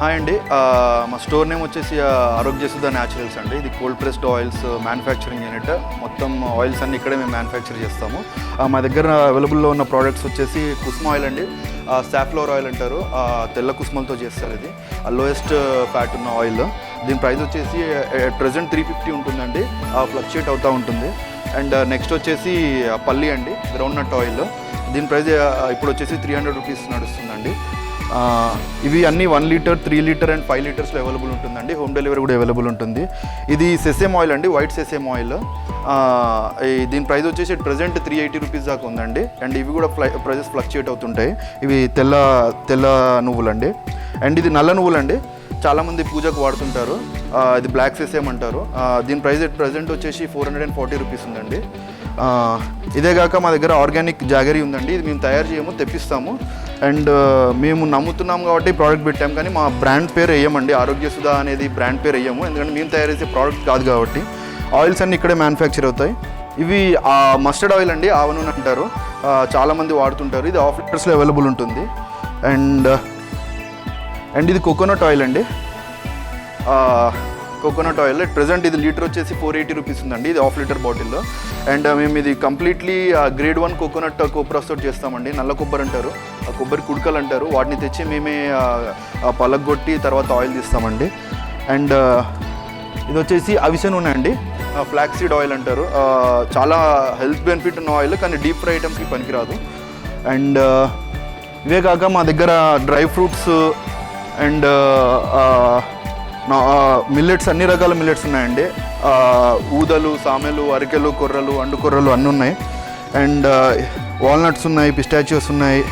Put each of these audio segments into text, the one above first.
Hi అండి, మా store name వచ్చేసి ఆరోగ్య సుధా న్యాచురల్స్ అండి. ఇది cold pressed oils manufacturing unit. మొత్తం ఆయిల్స్ అన్ని ఇక్కడే మేము మ్యానుఫ్యాక్చర్ చేస్తాము. మా దగ్గర అవైలబుల్లో ఉన్న ప్రోడక్ట్స్ వచ్చేసి కుస్మ ఆయిల్ అండి, సాఫ్లవర్ ఆయిల్ అంటారు, తెల్ల కుస్మలతో చేస్తారు. ఇది లోయెస్ట్ ఫ్యాట్ ఉన్న ఆయిల్. దీని ప్రైస్ వచ్చేసి ప్రెజెంట్ 350 ఉంటుందండి, ఫ్లక్చుయేట్ అవుతూ ఉంటుంది. అండ్ నెక్స్ట్ వచ్చేసి పల్లి అండి, గ్రౌండ్ నట్ ఆయిల్. దీని ప్రైస్ ఇప్పుడు వచ్చేసి 300 రూపీస్ నడుస్తుందండి. ఇవి అన్నీ 1 లీటర్, 3 లీటర్ అండ్ 5 లీటర్స్లో అవైలబుల్ ఉంటుందండి. హోమ్ డెలివరీ కూడా అవైలబుల్ ఉంటుంది. ఇది సెసేమ్ ఆయిల్ అండి, వైట్ సెసేమ్ ఆయిల్. దీని ప్రైస్ వచ్చేసి ప్రెజెంట్ 380 రూపీస్ దాకా ఉందండి. అండ్ ఇవి కూడా ప్రైజెస్ ఫ్లక్చుయేట్ అవుతుంటాయి. ఇవి తెల్ల నువ్వులండి. అండ్ ఇది నల్ల నువ్వులండి, చాలామంది పూజకు వాడుతుంటారు. ఇది బ్లాక్ సెసేమ్ అంటారు. దీని ప్రైస్ ప్రెజెంట్ వచ్చేసి 440 రూపీస్ ఉందండి. ఇదే కాక మా దగ్గర ఆర్గానిక్ జాగరీ ఉందండి. ఇది మేము తయారు చేయము, తెప్పిస్తాము. అండ్ మేము నమ్ముతున్నాం కాబట్టి ప్రోడక్ట్ పెట్టాం, కానీ మా బ్రాండ్ పేరు వేయమండి. ఆరోగ్య సుధా అనేది బ్రాండ్ పేరు వేయము, ఎందుకంటే మేము తయారు చేసే ప్రోడక్ట్ కాదు కాబట్టి. ఆయిల్స్ అన్నీ ఇక్కడే మ్యానుఫ్యాక్చర్ అవుతాయి. ఇవి మస్టర్డ్ ఆయిల్ అండి, ఆవ నూనె అంటారు, చాలామంది వాడుతుంటారు. ఇది హాఫ్ లీటర్స్లో అవైలబుల్ ఉంటుంది. అండ్ ఇది కోకోనట్ ఆయిల్ అండి. కోకోనట్ ఆయిల్ ప్రెజెంట్ ఇది లీటర్ వచ్చేసి 480 రూపీస్ ఉందండి. ఇది హాఫ్ లీటర్ బాటిల్లో. అండ్ మేము ఇది కంప్లీట్లీ గ్రేడ్ 1 కోకోనట్ కోప్రాస్తో చేస్తామండి. నల్ల కొబ్బరి అంటారు, కొబ్బరి కుడకలు అంటారు. వాటిని తెచ్చి మేమే పలగొట్టి తర్వాత ఆయిల్ తీస్తామండి. అండ్ ఇది వచ్చేసి అవిసె నూనె అండి, ఫ్లాక్స్ సీడ్ ఆయిల్ అంటారు. చాలా హెల్త్ బెనిఫిట్ ఉన్న ఆయిల్, కానీ డీప్ ఫ్రై ఐటమ్స్కి పనికిరాదు. అండ్ ఇవే కాక మా దగ్గర డ్రై ఫ్రూట్స్ అండ్ మిల్లెట్స్, అన్ని రకాల మిల్లెట్స్ ఉన్నాయండి. ఊదలు, సామెలు, అరికెలు, కొర్రలు, అండు కొర్రలు అన్నీ ఉన్నాయి. అండ్ వాల్నట్స్ ఉన్నాయి, పిస్టాచియోస్ ఉన్నాయి,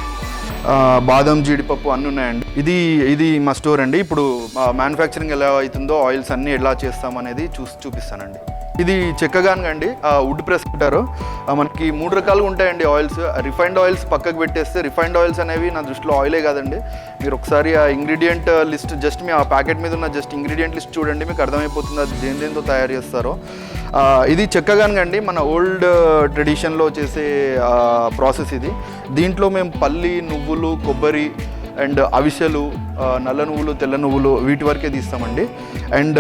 బాదం, జీడిపప్పు అన్నీ ఉన్నాయండి. ఇది మా స్టోర్ అండి. ఇప్పుడు మ్యానుఫ్యాక్చరింగ్ ఎలా అవుతుందో, ఆయిల్స్ అన్నీ ఎలా చేస్తామనేది చూపిస్తానండి. ఇది చెక్కగానుగ అండి, వుడ్ ప్రెస్ అంటారు. మనకి 3 రకాలుగా ఉంటాయండి ఆయిల్స్. రిఫైన్డ్ ఆయిల్స్ పక్కకు పెట్టేస్తే, రిఫైన్డ్ ఆయిల్స్ అనేవి నా దృష్టిలో ఆయిలే కాదండి. మీరు ఒకసారి ఆ ఇంగ్రీడియంట్ లిస్ట్, జస్ట్ మీ ఆ ప్యాకెట్ మీద ఉన్న జస్ట్ ఇంగ్రీడియంట్ లిస్ట్ చూడండి, మీకు అర్థమైపోతుంది అది దేనితో తయారు చేస్తారో. ఇది చెక్కగానుగ అండి, మన ఓల్డ్ ట్రెడిషన్లో చేసే ప్రాసెస్ ఇది. దీంట్లో మేము పల్లి, నువ్వులు, కొబ్బరి అండ్ అవిసెలు, నల్ల నువ్వులు, తెల్ల నువ్వులు వీటి వరకే తీస్తామండి. అండ్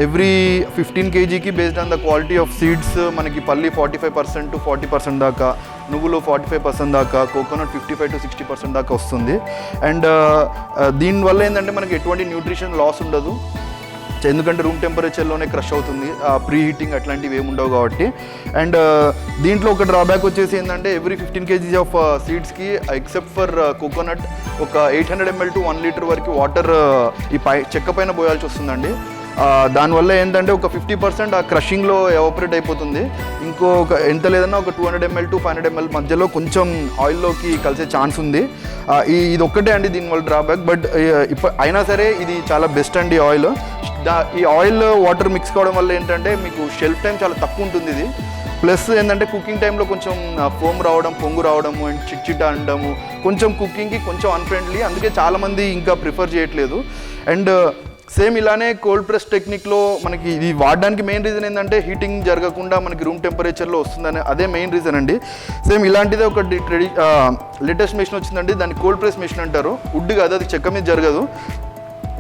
ఎవ్రీ 15 kgకి based on the quality of seeds మనకి పల్లి 45% to 40% దాకా, నువ్వులు 45% దాకా, కోకోనట్ 55 to 60% దాకా వస్తుంది. అండ్ దీనివల్ల ఏంటంటే మనకి ఎటువంటి న్యూట్రిషన్ లాస్ ఉండదు, ఎందుకంటే రూమ్ టెంపరేచర్లోనే క్రష్ అవుతుంది, ప్రీ హీటింగ్ అట్లాంటివి ఏమి ఉండవు కాబట్టి. అండ్ దీంట్లో ఒక డ్రాబ్యాక్ వచ్చేసి ఏంటంటే ఎవ్రీ 15 kgs ఆఫ్ సీడ్స్కి ఎక్సెప్ట్ ఫర్ కోకోనట్ ఒక 800 ml to 1 లీటర్ వరకు వాటర్ ఈ చెక్క పైన పోయాల్సి వస్తుందండి. దానివల్ల ఏంటంటే ఒక 50% ఆ క్రషింగ్లో ఎవాపరేట్ అయిపోతుంది. ఇంకొక ఎంత లేదన్నా ఒక 200 ml to 500 ml మధ్యలో కొంచెం ఆయిల్లోకి కలిసే ఛాన్స్ ఉంది. ఇది ఒక్కటే అండి దీనివల్ల డ్రాబ్యాక్. బట్ అయినా సరే ఇది చాలా బెస్ట్ అండి ఆయిల్. ఈ ఆయిల్ వాటర్ మిక్స్ కావడం వల్ల ఏంటంటే మీకు షెల్ఫ్ టైం చాలా తక్కువ ఉంటుంది. ఇది ప్లస్ ఏంటంటే కుకింగ్ టైంలో కొంచెం ఫోమ్ రావడం, పొంగు రావడము అండ్ చిట్చిట అనడము కొంచెం కుకింగ్కి కొంచెం అన్ఫ్రెండ్లీ, అందుకే చాలామంది ఇంకా ప్రిఫర్ చేయట్లేదు. అండ్ సేమ్ ఇలానే కోల్డ్ ప్రెస్ టెక్నిక్లో మనకి ఇది వాడడానికి మెయిన్ రీజన్ ఏంటంటే హీటింగ్ జరగకుండా మనకి రూమ్ టెంపరేచర్లో వస్తుందని, అదే మెయిన్ రీజన్ అండి. సేమ్ ఇలాంటిదే ఒక లేటెస్ట్ మెషిన్ వచ్చిందండి, దాన్ని కోల్డ్ ప్రెస్ మెషిన్ అంటారు. వుడ్ కాదు, అది చెక్క మీద జరగదు.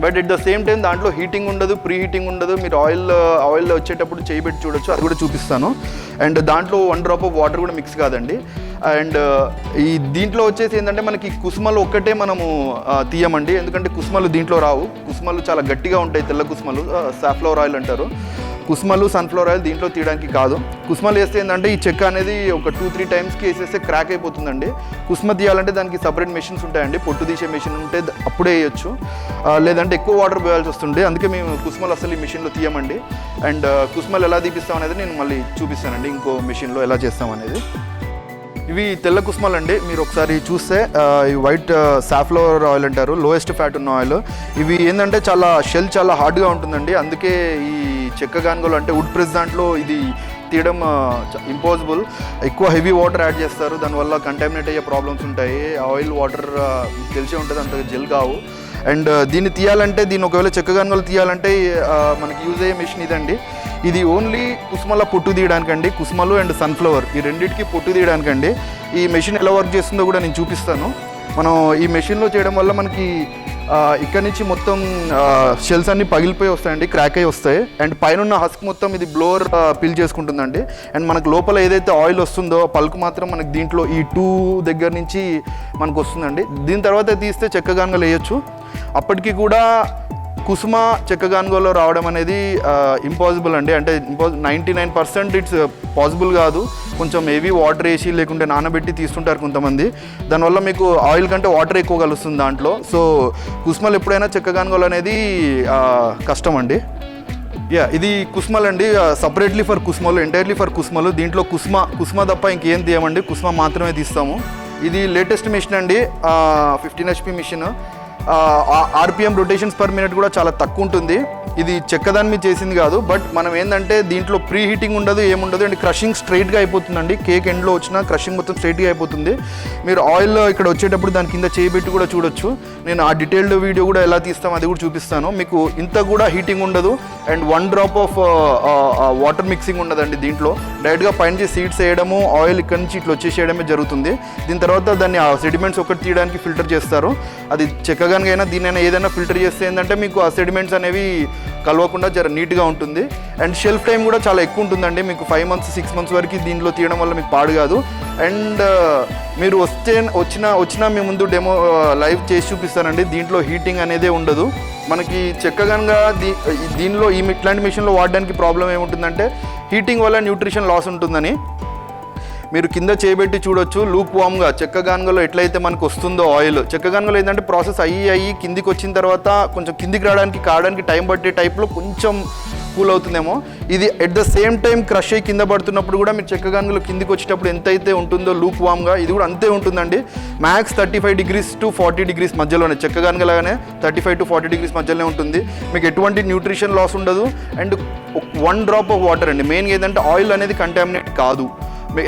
But at the same time దాంట్లో హీటింగ్ ఉండదు, ప్రీ హీటింగ్ ఉండదు. మీరు ఆయిల్ వచ్చేటప్పుడు చేయి పెట్టి చూడొచ్చు, అది కూడా చూపిస్తాను. అండ్ దాంట్లో 1 డ్రాప్ ఆఫ్ వాటర్ కూడా మిక్స్ కాదండి. అండ్ దీంట్లో వచ్చేసి ఏంటంటే మనకి కుస్మలు ఒక్కటే మనము తీయమండి, ఎందుకంటే కుస్మలు దీంట్లో రావు. కుస్మలు చాలా గట్టిగా ఉంటాయి, తెల్ల కుస్మలు, సాఫ్లవర్ ఆయిల్ అంటారు. కుస్మలు, సన్ఫ్లవర్ ఆయిల్ దీంట్లో తీయడానికి కాదు. కుస్మలు వేస్తే ఏంటంటే ఈ చెక్క అనేది ఒక 2-3 టైమ్స్కి వేసేస్తే క్రాక్ అయిపోతుందండి. కుస్మ తీయాలంటే దానికి సపరేట్ మెషిన్స్ ఉంటాయండి, పొట్టు తీసే మెషిన్ ఉంటే అప్పుడే వేయచ్చు, లేదంటే ఎక్కువ వాటర్ పోయాల్సి వస్తుంది. అందుకే మేము కుస్మలు అసలు ఈ మెషిన్లో తీయమండి. అండ్ కుస్మలు ఎలా తీపిస్తాం అనేది నేను మళ్ళీ చూపిస్తానండి ఇంకో మెషిన్లో ఎలా చేస్తాం అనేది. ఇవి తెల్ల కుస్మలు అండి, మీరు ఒకసారి చూస్తే ఈ వైట్ సాఫ్లవర్ ఆయిల్ అంటారు, లోయెస్ట్ ఫ్యాట్ ఉన్న ఆయిల్. ఇవి ఏంటంటే షెల్ చాలా హార్డ్గా ఉంటుందండి, అందుకే ఈ చెక్క గానుగలు అంటే వుడ్ ప్రెస్ దాంట్లో ఇది తీయడం ఇంపాసిబుల్. ఎక్కువ హెవీ వాటర్ యాడ్ చేస్తారు, దానివల్ల కంటామినేట్ అయ్యే ప్రాబ్లమ్స్ ఉంటాయి. ఆయిల్ వాటర్ తెలిసే ఉంటుంది, అంత జెల్ కావు. అండ్ దీన్ని తీయాలంటే, ఒకవేళ చెక్క గానుగలు తీయాలంటే మనకి యూజ్ అయ్యే మెషిన్ ఇదండి. ఇది ఓన్లీ కుస్మల పొట్టు తీయడానికండి, కుస్మలు అండ్ సన్ఫ్లవర్ ఈ రెండింటికి పొట్టు తీయడానికండి. ఈ మెషిన్ ఎలా వర్క్ చేస్తుందో కూడా నేను చూపిస్తాను. మనం ఈ మెషిన్లో చేయడం వల్ల మనకి ఇక్కడ నుంచి మొత్తం షెల్స్ అన్ని పగిలిపోయి వస్తాయండి, క్రాక్ అయ్యి వస్తాయి. అండ్ పైన ఉన్న హస్క్ మొత్తం ఇది బ్లోవర్ పిల్ చేసుకుంటుందండి. అండ్ మనకు లోపల ఏదైతే ఆయిల్ వస్తుందో పల్క్ మాత్రం మనకి దీంట్లో ఈ 2 దగ్గర నుంచి మనకు వస్తుందండి. దీని తర్వాత తీస్తే చెక్కగానుగలు వేయచ్చు. అప్పటికి కూడా కుసుమ చెక్కగానుగలో రావడం అనేది ఇంపాసిబుల్ అండి. అంటే 99% ఇట్స్ పాసిబుల్ కాదు. కొంచెం హెవీ వాటర్ వేసి లేకుంటే నానబెట్టి తీస్తుంటారు కొంతమంది. దానివల్ల మీకు ఆయిల్ కంటే వాటర్ ఎక్కువ కలుస్తుంది దాంట్లో. సో కుసుమలు ఎప్పుడైనా చెక్కగానుగలు అనేది కష్టం అండి. ఇది కుసుమలు అండి, సపరేట్లీ ఫర్ కుసుమలు, ఎంటైర్లీ ఫర్ కుసుమలు. దీంట్లో కుసుమ తప్ప ఇంకేం తీయమండి, కుసుమ మాత్రమే తీస్తాము. ఇది లేటెస్ట్ మిషన్ అండి, 15 HP machine. RPM rotations per minute కూడా చాలా తక్కువ ఉంటుంది. ఇది చెక్కదాని మీద చేసింది కాదు, బట్ మనం ఏంటంటే దీంట్లో ప్రీ హీటింగ్ ఉండదు, ఏముండదు. అండ్ క్రషింగ్ స్ట్రైట్గా అయిపోతుందండి. కేక్ ఎండ్లో వచ్చిన క్రషింగ్ మొత్తం స్ట్రైట్గా అయిపోతుంది. మీరు ఆయిల్ ఇక్కడ వచ్చేటప్పుడు దాని కింద చేయబెట్టి కూడా చూడొచ్చు. నేను ఆ డీటెయిల్డ్ వీడియో కూడా ఎలా తీస్తామో అది కూడా చూపిస్తాను. మీకు ఇంత కూడా హీటింగ్ ఉండదు. And 1 drop of water mixing ఉండదండి దీంట్లో. డైరెక్ట్గా పైనుంచి సీడ్స్ వేయడము, ఆయిల్ ఇక్కడ నుంచి ఇట్లా వచ్చేసేయడమే జరుగుతుంది. దీని తర్వాత దాన్ని ఆ సెడిమెంట్స్ ఒకటి తీయడానికి ఫిల్టర్ చేస్తారు. అది చెక్కగానికైనా దీనైనా ఏదైనా ఫిల్టర్ చేస్తే ఏంటంటే మీకు ఆ సెడిమెంట్స్ అనేవి కలవకుండా జర నీట్గా ఉంటుంది. అండ్ షెల్ఫ్ టైం కూడా చాలా ఎక్కువ ఉంటుందండి. మీకు 5 months 6 months వరకు దీంట్లో తీయడం వల్ల మీకు పాడు కాదు. అండ్ మీరు వచ్చినా మీ ముందు డెమో లైవ్ చేసి చూపిస్తానండి. దీంట్లో హీటింగ్ అనేదే ఉండదు. మనకి చెక్కగానుగా దీనిలో ఇట్లాంటి మిషన్లో వాడడానికి ప్రాబ్లం ఏముంటుందంటే హీటింగ్ వల్ల న్యూట్రిషన్ లాస్ ఉంటుందని. మీరు కింద చేయబెట్టి చూడొచ్చు. లూక్ వామ్గా చెక్కగానుగలో ఎట్లయితే మనకు వస్తుందో ఆయిల్, చెక్కగానుగలో ఏంటంటే ప్రాసెస్ అయ్యి కిందికి వచ్చిన తర్వాత కొంచెం కిందికి కావడానికి టైం పట్టే టైప్లో కొంచెం కూల్ అవుతుందేమో. ఇది at the same time crush అయ్యి కింద పడుతున్నప్పుడు కూడా మీరు చెక్కగానుగలో కిందికి వచ్చేటప్పుడు ఎంతైతే ఉంటుందో లూక్ వామ్గా ఇది కూడా అంతే ఉంటుందండి. మ్యాక్స్ 35 degrees to 40 degrees మధ్యలోనే, చెక్కగానుగలాగానే 35 to 40 degrees మధ్యలోనే ఉంటుంది. మీకు ఎటువంటి న్యూట్రిషన్ లాస్ ఉండదు. అండ్ 1 డ్రాప్ ఆఫ్ వాటర్ అండి. మెయిన్గా ఏంటంటే ఆయిల్ అనేది కంటామినేట్ కాదు.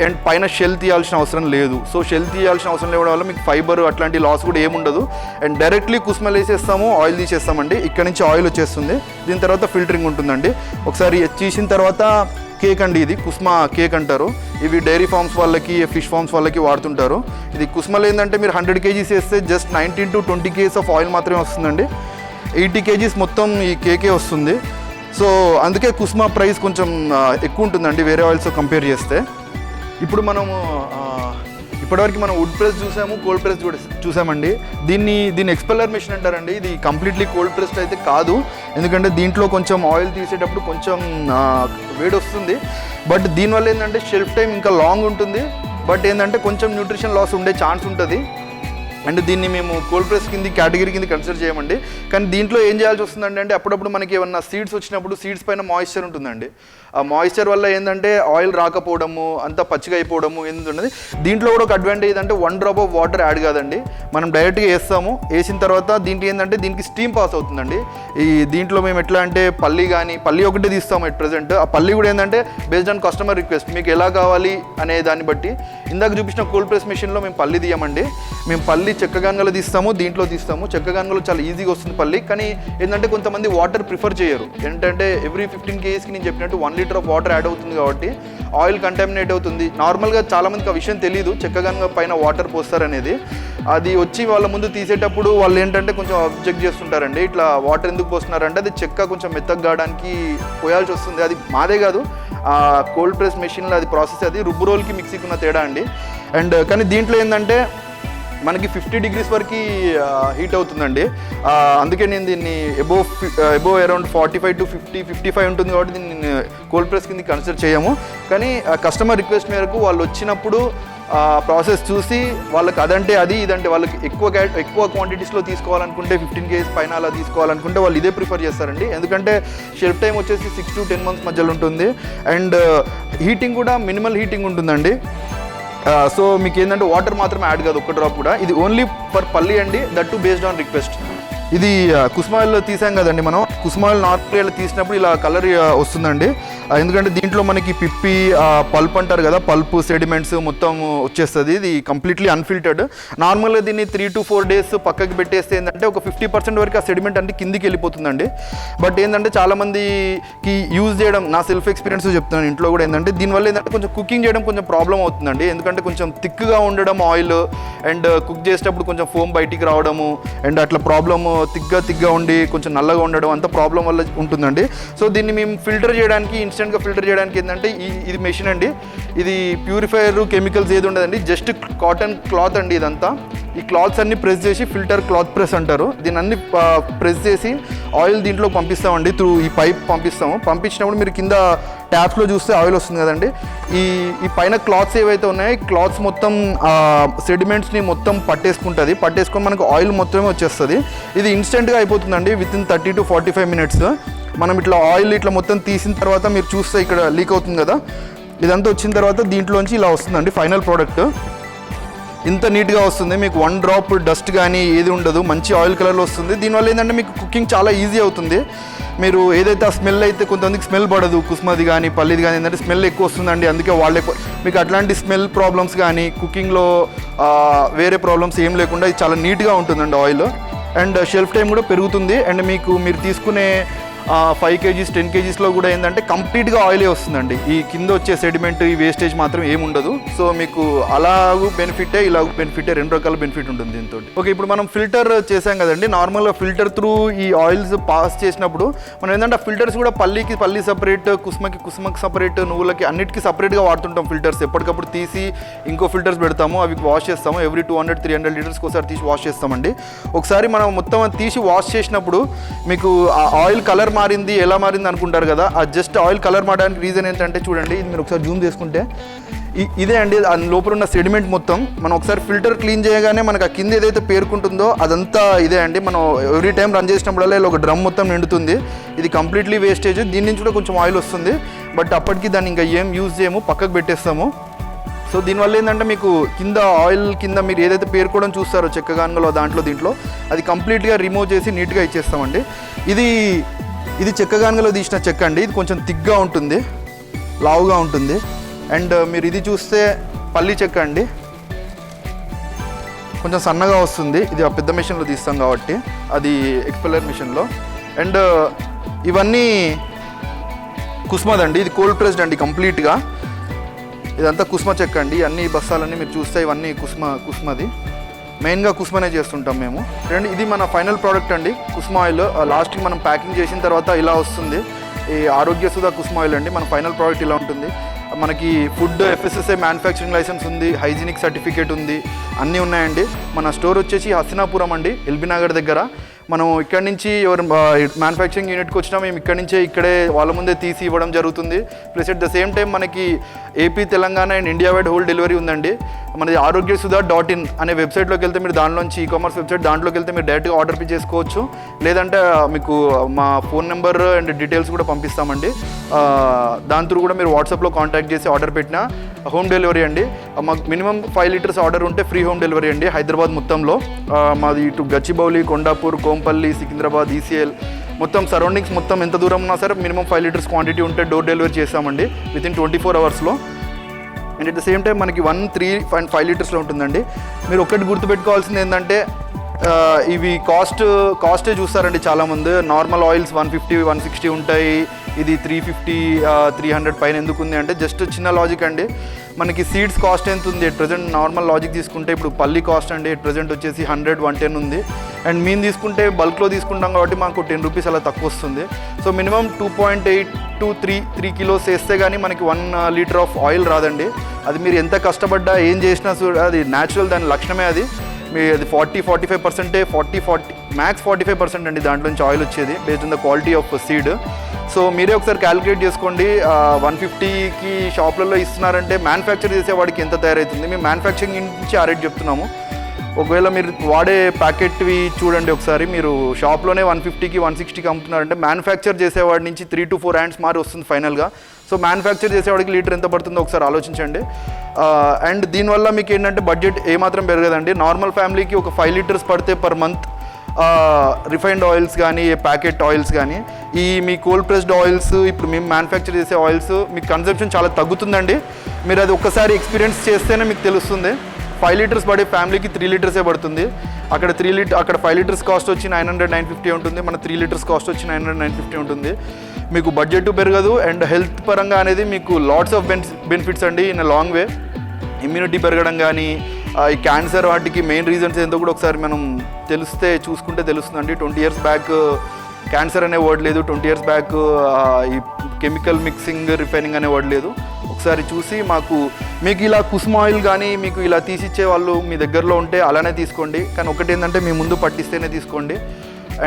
అండ్ పైన షెల్ తీయాల్సిన అవసరం లేదు. సో షెల్ తీయాల్సిన అవసరం లేవడం వల్ల మీకు ఫైబర్ అట్లాంటి లాస్ కూడా ఏముండదు. అండ్ డైరెక్ట్లీ కుసుమలు వేసేస్తాము, ఆయిల్ తీసేస్తామండి. ఇక్కడ నుంచి ఆయిల్ వచ్చేస్తుంది. దీని తర్వాత ఫిల్టరింగ్ ఉంటుందండి. ఒకసారి తీసిన తర్వాత కేక్ అండి, ఇది కుసుమ కేక్ అంటారు. ఇవి డైరీ ఫార్మ్స్ వాళ్ళకి, ఫిష్ ఫార్మ్స్ వాళ్ళకి వాడుతుంటారు. ఇది కుసుమలు ఏంటంటే మీరు 100 kgs వేస్తే just 19 to 20 kgs of oil మాత్రమే వస్తుందండి. 80 kgs మొత్తం ఈ కేకే వస్తుంది. సో అందుకే కుసుమ ప్రైస్ కొంచెం ఎక్కువ ఉంటుందండి వేరే ఆయిల్స్తో కంపేర్ చేస్తే. ఇప్పుడు మనము ఇప్పటివరకు మనం వుడ్ ప్రెస్ చూసాము, కోల్డ్ ప్రెస్ కూడా చూసామండి. దీన్ని ఎక్స్పెల్లర్ మెషిన్ అంటారండి. ఇది కంప్లీట్లీ కోల్డ్ ప్రెస్డ్ అయితే కాదు, ఎందుకంటే దీంట్లో కొంచెం ఆయిల్ తీసేటప్పుడు కొంచెం వేడి వస్తుంది. బట్ దీనివల్ల ఏంటంటే షెల్ఫ్ టైం ఇంకా లాంగ్ ఉంటుంది. బట్ ఏంటంటే కొంచెం న్యూట్రిషన్ లాస్ ఉండే ఛాన్స్ ఉంటుంది. అండ్ దీన్ని మేము కోల్డ్ ప్రెస్ కేటగిరీ కింద కన్సిడర్ చేయమండి. కానీ దీంట్లో ఏం చేయాల్సి వస్తుందండి అంటే అప్పుడప్పుడు మనకి ఏమన్నా సీడ్స్ వచ్చినప్పుడు సీడ్స్ పైన మాయిశ్చర్ ఉంటుందండి. ఆ మాయిశ్చర్ వల్ల ఏంటంటే ఆయిల్ రాకపోవడము, అంతా పచ్చిగా అయిపోవడము ఏంటంటే దీంట్లో కూడా ఒక అడ్వాంటేజ్ అంటే 1 డ్రాప్ ఆఫ్ వాటర్ యాడ్ కాదండి. మనం డైరెక్ట్గా వేస్తాము. వేసిన తర్వాత దీంట్లో ఏంటంటే దీనికి స్టీమ్ పాస్ అవుతుందండి. దీంట్లో మేము ఎట్లా అంటే పల్లి ఒకటే తీస్తాము ఎట్ ప్రెజెంట్. ఆ పల్లి కూడా ఏంటంటే బేస్డ్ ఆన్ కస్టమర్ రిక్వెస్ట్, మీకు ఎలా కావాలి అనే దాన్ని బట్టి. ఇందాక చూపించిన కోల్డ్ ప్రెస్ మెషిన్లో మేము పల్లి తీయమండి. మేము పల్లి చెక్కగానుగలు తీస్తాము, దీంట్లో తీస్తాము. చెక్కగానుగలు చాలా ఈజీగా వస్తుంది పల్లి. కానీ ఏంటంటే కొంతమంది వాటర్ ప్రిఫర్ చేయరు. ఏంటంటే ఎవ్రీ 15 kgsకి నేను చెప్పినట్టు 1 లీటర్ ఆఫ్ వాటర్ యాడ్ అవుతుంది కాబట్టి ఆయిల్ కంటామినేట్ అవుతుంది. నార్మల్గా చాలామందికి ఆ విషయం తెలియదు, చెక్కగానుగ పైన వాటర్ పోస్తారనేది. అది వచ్చి వాళ్ళ ముందు తీసేటప్పుడు వాళ్ళు ఏంటంటే కొంచెం అబ్జెక్ట్ చేస్తుంటారండి. ఇట్లా వాటర్ ఎందుకు పోస్తున్నారంటే అది చెక్క కొంచెం మెత్తగా కావడానికి పోయాల్సి వస్తుంది. అది మాదే కాదు, కోల్డ్ ప్రెస్ మెషిన్లో అది ప్రాసెస్, అది రుబ్బు రోల్కి మిక్సీకి ఉన్న తేడా అండి. అండ్ కానీ దీంట్లో ఏంటంటే మనకి 50 degrees వరకు హీట్ అవుతుందండి. అందుకే నేను దీన్ని ఎబో అరౌండ్ 45 to 55 ఉంటుంది కాబట్టి దీన్ని కోల్డ్ ప్రెస్ కింద కన్సిడర్ చేయము. కానీ కస్టమర్ రిక్వెస్ట్ మేరకు వాళ్ళు వచ్చినప్పుడు ప్రాసెస్ చూసి వాళ్ళకి అదంటే అది, ఇదంటే వాళ్ళకి ఎక్కువ క్వాంటిటీస్లో తీసుకోవాలనుకుంటే 15 kgs పైన అలా తీసుకోవాలనుకుంటే వాళ్ళు ఇదే ప్రిఫర్ చేస్తారండి. ఎందుకంటే షెల్ఫ్ టైం వచ్చేసి 6 to 10 months మధ్యలో ఉంటుంది. అండ్ హీటింగ్ కూడా మినిమల్ హీటింగ్ ఉంటుందండి. సో మీకు ఏంటంటే వాటర్ మాత్రం యాడ్ కాదు, 1 డ్రాప్ కూడా. ఇది ఓన్లీ ఫర్ పల్లి అండి, that to based on request. ఇది కుసుమ ఆయిల్లో తీసాం కదండి మనం. కుసుమ ఆయిల్ నార్మల్ తీసినప్పుడు ఇలా కలర్ వస్తుందండి. ఎందుకంటే దీంట్లో మనకి పిప్పి పల్ప్ అంటారు కదా, పల్ప్ సెడిమెంట్స్ మొత్తం వచ్చేస్తుంది. ఇది కంప్లీట్లీ అన్ఫిల్టర్డ్. నార్మల్గా దీన్ని 3 to 4 days పక్కకి పెట్టేస్తే ఏంటంటే ఒక 50% వరకు ఆ సెడిమెంట్ అంటే కిందికి వెళ్ళిపోతుందండి. బట్ ఏంటంటే చాలామందికి యూజ్ చేయడం, నా సెల్ఫ్ ఎక్స్పీరియన్స్ చెప్తున్నాను, ఇంట్లో కూడా ఏంటంటే దీనివల్ల ఏంటంటే కొంచెం కుకింగ్ చేయడం కొంచెం ప్రాబ్లం అవుతుందండి. ఎందుకంటే కొంచెం థిక్గా ఉండడం ఆయిల్, అండ్ కుక్ చేసేటప్పుడు కొంచెం ఫోమ్ బయటికి రావడము, అండ్ అట్లా ప్రాబ్లమ్ తిగ్గా ఉండి కొంచెం నల్లగా ఉండడం అంత ప్రాబ్లం వల్ల ఉంటుందండి. సో దీన్ని మేము ఫిల్టర్ చేయడానికి, ఇన్స్టెంట్గా ఫిల్టర్ చేయడానికి ఏంటంటే ఇది మెషిన్ అండి. ఇది ప్యూరిఫైయర్ కెమికల్స్ ఏది ఉండదండి, జస్ట్ కాటన్ క్లాత్ అండి. ఇదంతా ఈ క్లాత్స్ అన్ని ప్రెస్ చేసి ఫిల్టర్ క్లాత్ ప్రెస్ అంటారు. దీన్ని అన్ని ప్రెస్ చేసి ఆయిల్ దీంట్లో పంపిస్తామండి. త్రూ ఈ పైప్ పంపిస్తాము. పంపించినప్పుడు మీరు కింద ట్యాప్స్లో చూస్తే ఆయిల్ వస్తుంది కదండి. ఈ పైన క్లాత్స్ ఏవైతే ఉన్నాయో క్లాత్స్ మొత్తం సెడిమెంట్స్ని మొత్తం పట్టేసుకొని మనకు ఆయిల్ మొత్తమే వచ్చేస్తుంది. ఇది ఇన్స్టెంట్గా అయిపోతుందండి, వితిన్ 30 to 45 minutes. మనం ఇట్లా ఆయిల్ ఇట్లా మొత్తం తీసిన తర్వాత మీరు చూస్తే ఇక్కడ లీక్ అవుతుంది కదా, ఇదంతా వచ్చిన తర్వాత దీంట్లోంచి ఇలా వస్తుందండి ఫైనల్ ప్రోడక్ట్. ఇంత నీట్గా వస్తుంది, మీకు 1 drop డస్ట్ కానీ ఏది ఉండదు, మంచి ఆయిల్ కలర్లో వస్తుంది. దీనివల్ల ఏంటంటే మీకు కుకింగ్ చాలా ఈజీ అవుతుంది. మీరు ఏదైతే ఆ స్మెల్ అయితే కొంతమందికి స్మెల్ పడదు, కుస్మది కానీ పల్లిది కానీ ఏంటంటే స్మెల్ ఎక్కువ వస్తుందండి. అందుకే మీకు అట్లాంటి స్మెల్ ప్రాబ్లమ్స్ కానీ కుకింగ్లో వేరే ప్రాబ్లమ్స్ ఏం లేకుండా ఇది చాలా నీట్గా ఉంటుందండి ఆయిల్. అండ్ షెల్ఫ్ టైం కూడా పెరుగుతుంది. అండ్ మీరు తీసుకునే 5 kgs 10 kgsలో కూడా ఏంటంటే కంప్లీట్గా ఆయిలే వస్తుందండి. ఈ కింద వచ్చే సెడిమెంట్, ఈ వేస్టేజ్ మాత్రం ఏముండదు. సో మీకు అలాగూ బెనిఫిటే ఇలాగూ బెనిఫిటే, 2 రకాల బెనిఫిట్ ఉంటుంది దీంతో. ఓకే, ఇప్పుడు మనం ఫిల్టర్ చేసాం కదండి. నార్మల్గా ఫిల్టర్ త్రూ ఈ ఆయిల్స్ పాస్ చేసినప్పుడు మనం ఏంటంటే ఆ ఫిల్టర్స్ కూడా పల్లి సపరేట్, కుస్మకి సపరేట్, నువ్వులకి అన్నిటికీ సపరేట్గా వాడుతుంటాం ఫిల్టర్స్. ఎప్పటికప్పుడు తీసి ఇంకో ఫిల్టర్స్ పెడతాము, అవి వాష్ చేస్తాము. ఎవ్రీ 200-300 లీటర్స్కి ఒకసారి తీసి వాష్ చేస్తామండి. ఒకసారి మనం మొత్తం తీసి వాష్ చేసినప్పుడు మీకు ఆ ఆయిల్ కలర్ మారింది, ఎలా మారింది అనుకుంటారు కదా. ఆ జస్ట్ ఆయిల్ కలర్ మారడానికి రీజన్ ఏంటంటే చూడండి, ఇది మీరు ఒకసారి జూమ్ చేసుకుంటే ఇదే అండి. లోపల ఉన్న సెడిమెంట్ మొత్తం మనం ఒకసారి ఫిల్టర్ క్లీన్ చేయగానే మనకు ఆ కింద ఏదైతే పేరుకుంటుందో అదంతా ఇదే అండి. మనం ఎవ్రీ టైం రన్ చేసినప్పుడల్లా ఇలా ఒక డ్రమ్ మొత్తం నిండుతుంది. ఇది కంప్లీట్లీ వేస్టేజ్. దీని నుంచి కూడా కొంచెం ఆయిల్ వస్తుంది, బట్ అప్పటికి దాన్ని ఇంకా ఏం యూజ్ చేయము, పక్కకు పెట్టేస్తాము. సో దీనివల్ల ఏంటంటే మీకు కింద ఆయిల్ కింద మీరు ఏదైతే పేరుకోవడం చూస్తారో చెక్కగానుగలో దీంట్లో అది కంప్లీట్గా రిమూవ్ చేసి నీట్గా ఇచ్చేస్తామండి. ఇది చెక్కగానుగలో తీసిన చెక్క అండి. ఇది కొంచెం తిగ్గా ఉంటుంది, లావుగా ఉంటుంది. అండ్ మీరు ఇది చూస్తే పల్లి చెక్క అండి, కొంచెం సన్నగా వస్తుంది. ఇది ఆ పెద్ద మిషన్లో తీస్తాం కాబట్టి, అది ఎక్స్పెల్లర్ మిషన్లో. అండ్ ఇవన్నీ కుస్మదండి, ఇది కోల్డ్ ప్రెస్డ్ అండి కంప్లీట్గా. ఇదంతా కుస్మ చెక్క అండి. అన్ని బస్తాలన్నీ మీరు చూస్తే ఇవన్నీ కుస్మది. మెయిన్గా కుస్మనే చేస్తుంటాం మేము. ఇది మన ఫైనల్ ప్రోడక్ట్ అండి, కుస్మ ఆయిల్. లాస్ట్కి మనం ప్యాకింగ్ చేసిన తర్వాత ఇలా వస్తుంది. ఈ ఆరోగ్య సుధా కుస్మ ఆయిల్ అండి. మన ఫైనల్ ప్రోడక్ట్ ఇలా ఉంటుంది. మనకి ఫుడ్ FSSAI మ్యానుఫ్యాక్చరింగ్ లైసెన్స్ ఉంది, హైజీనిక్ సర్టిఫికేట్ ఉంది, అన్నీ ఉన్నాయండి. మన స్టోర్ వచ్చేసి హస్తినాపురం అండి, ఎల్బీ నగర్ దగ్గర. మనం ఇక్కడి నుంచి ఎవరు మ్యానుఫ్యాక్చరింగ్ యూనిట్కి వచ్చినా మేము ఇక్కడే వాళ్ళ ముందే తీసి ఇవ్వడం జరుగుతుంది. Plus at the same time మనకి AP, Telangana and India wide whole delivery ఉందండి. మనది ఆరోగ్యసుధా.in అనే వెబ్సైట్లోకి వెళ్తే మీరు దాంట్లోంచి ఈకామర్స్ వెబ్సైట్ దాంట్లోకి వెళ్తే మీరు డైరెక్ట్గా ఆర్డర్ చేసుకోవచ్చు. లేదంటే మీకు మా ఫోన్ నెంబర్ అండ్ డీటెయిల్స్ కూడా పంపిస్తామండి. దాని త్రూ కూడా మీరు వాట్సాప్లో కాంటాక్ట్ చేసి ఆర్డర్ పెట్టినా హోమ్ డెలివరీ అండి. మాకు మినిమం 5 లీటర్స్ ఆర్డర్ ఉంటే ఫ్రీ హోమ్ డెలివరీ అండి హైదరాబాద్ మొత్తంలో. మాది ఇటు గచ్చిబౌలి, కొండాపూర్, కోంపల్లి, సికింద్రాబాద్, ECL మొత్తం సరౌండింగ్స్ మొత్తం ఎంత దూరం ఉన్నా సరే మినిమం 5 లీటర్స్ క్వాంటిటీ ఉంటే డోర్ డెలివరీ చేస్తామండి వితిన్ 24 అవర్స్లో. And at the same time మనకి 1, 3 and 5 లీటర్స్లో ఉంటుందండి. మీరు ఒక్కటి గుర్తుపెట్టుకోవాల్సింది ఏంటంటే ఇవి కాస్టే చూస్తారండి చాలామంది. నార్మల్ ఆయిల్స్ 150, 160 ఉంటాయి. ఇది 350, 300 పైన ఎందుకు ఉంది అంటే జస్ట్ చిన్న లాజిక్ అండి. మనకి సీడ్స్ కాస్ట్ ఎంత ఉంది ఎట్ ప్రజెంట్ నార్మల్ లాజిక్ తీసుకుంటే, ఇప్పుడు పల్లి కాస్ట్ అండి ఎట్ ప్రజెంట్ వచ్చేసి 100, 110 ఉంది. అండ్ మేము తీసుకుంటే బల్క్లో తీసుకుంటాం కాబట్టి మాకు 10 రూపీస్ అలా తక్కువ వస్తుంది. సో మినిమం 2.8 to 3 kilos వేస్తే కానీ మనకి 1 లీటర్ ఆఫ్ ఆయిల్ రాదండి. అది మీరు ఎంత కష్టపడ్డా ఏం చేసినా అది న్యాచురల్, దాని లక్షణమే అది. అది 40-45%, 40 మ్యాక్స్ 45% అండి దాంట్లో నుంచి ఆయిల్ వచ్చేది based on the quality of seed. So మీరే ఒకసారి క్యాలిక్యులేట్ చేసుకోండి. 150కి షాప్లలో ఇస్తున్నారంటే మ్యానుఫ్యాక్చర్ చేసేవాడికి ఎంత తయారవుతుంది. మేము మ్యానుఫ్యాక్చరింగ్ నుంచి ఆ రేట్ చెప్తున్నాము. ఒకవేళ మీరు వాడే ప్యాకెట్వి చూడండి ఒకసారి, మీరు షాప్లోనే 150కి 160కి అమ్ముతున్నారంటే మ్యానుఫ్యాక్చర్ చేసేవాడి నుంచి 3 to 4 హ్యాండ్స్ మారి వస్తుంది ఫైనల్గా. సో మ్యానుఫ్యాక్చర్ చేసేవాడికి లీటర్ ఎంత పడుతుందో ఒకసారి ఆలోచించండి. అండ్ దీనివల్ల మీకు ఏంటంటే బడ్జెట్ ఏమాత్రం పెరగదండి. నార్మల్ ఫ్యామిలీకి ఒక 5 లీటర్స్ పడితే పర్ మంత్ రిఫైన్డ్ ఆయిల్స్ కానీ, ప్యాకెట్ ఆయిల్స్ కానీ, మీ కోల్డ్ ప్రెస్డ్ ఆయిల్స్, ఇప్పుడు మేము మ్యానుఫ్యాక్చర్ చేసే ఆయిల్స్ మీకు కన్సంప్షన్ చాలా తగ్గుతుందండి. మీరు అది ఒక్కసారి ఎక్స్పీరియన్స్ చేస్తేనే మీకు తెలుస్తుంది. 5 లీటర్స్ పడే ఫ్యామిలీకి 3 లీటర్సే పడుతుంది. అక్కడ 5 లీటర్స్ కాస్ట్ వచ్చి 900-950 ఉంటుంది. మన 3 లీటర్స్ కాస్ట్ వచ్చి 900-950 ఉంటుంది. మీకు బడ్జెట్ పెరగదు అండ్ హెల్త్ పరంగా అనేది మీకు లాట్స్ ఆఫ్ బెనిఫిట్స్ అండి in a long way. Immunity పెరగడం కానీ, ఈ క్యాన్సర్ వాటికి మెయిన్ రీజన్స్ ఏంటో కూడా ఒకసారి మనం చూసుకుంటే తెలుస్తుందండి. 20 years బ్యాక్ క్యాన్సర్ అనే వర్డ్ లేదు, 20 years బ్యాక్ ఈ కెమికల్ మిక్సింగ్ రిఫైనింగ్ అనే వర్డ్ లేదు. ఒకసారి చూసి మీకు ఇలా కుసుమ ఆయిల్ కానీ మీకు ఇలా తీసిచ్చే వాళ్ళు మీ దగ్గరలో ఉంటే అలానే తీసుకోండి. కానీ ఒకటి ఏంటంటే మీ ముందు పట్టిస్తేనే తీసుకోండి.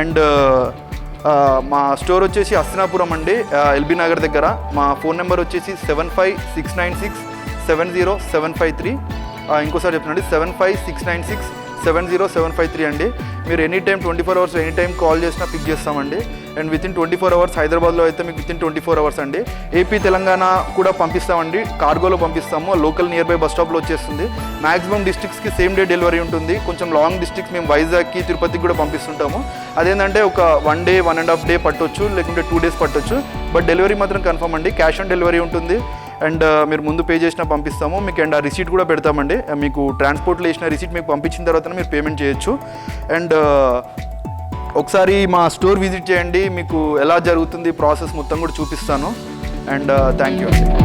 అండ్ మా స్టోర్ వచ్చేసి హస్తినాపురం అండి, ఎల్బీ నగర్ దగ్గర. మా ఫోన్ నెంబర్ వచ్చేసి 7569670753. ఇంకోసారి చెప్తున్నాండి, 7569670753 అండి. మీరు any time 24 hours any time call చేసినా పిక్ చేస్తామండి. అండ్ వితిన్ 24 hours, హైదరాబాద్లో అయితే మీకు వితిన్ 24 hours అండి. ఏపీ తెలంగాణ కూడా పంపిస్తామండి, కార్గోలో పంపిస్తాము. లోకల్ నియర్ బై బస్ స్టాప్లో వచ్చేస్తుంది. మ్యాక్సిమం డిస్ట్రిక్ట్స్కి సేమ్ డే డెలివరీ ఉంటుంది. కొంచెం లాంగ్ డిస్ట్రిక్ట్స్ మేము వైజాగ్కి, తిరుపతికి కూడా పంపిస్తుంటాము. అదేంటంటే ఒక 1 day 1.5 day పట్టొచ్చు, లేకుంటే 2 days పట్టొచ్చు. బట్ డెలివరీ మాత్రం కన్ఫర్మ్ అండి. క్యాష్ ఆన్ డెలివరీ ఉంటుంది. అండ్ మీరు ముందు పే చేసినా పంపిస్తాము మీకు. అండ్ ఆ రిసీట్ కూడా పెడతామండి. మీకు ట్రాన్స్పోర్ట్లో వేసిన రిసీట్ మీకు పంపించిన తర్వాత మీరు పేమెంట్ చేయొచ్చు. అండ్ ఒకసారి మా స్టోర్ విజిట్ చేయండి, మీకు ఎలా జరుగుతుంది ప్రాసెస్ మొత్తం కూడా చూపిస్తాను. అండ్ థ్యాంక్ యూ అండి.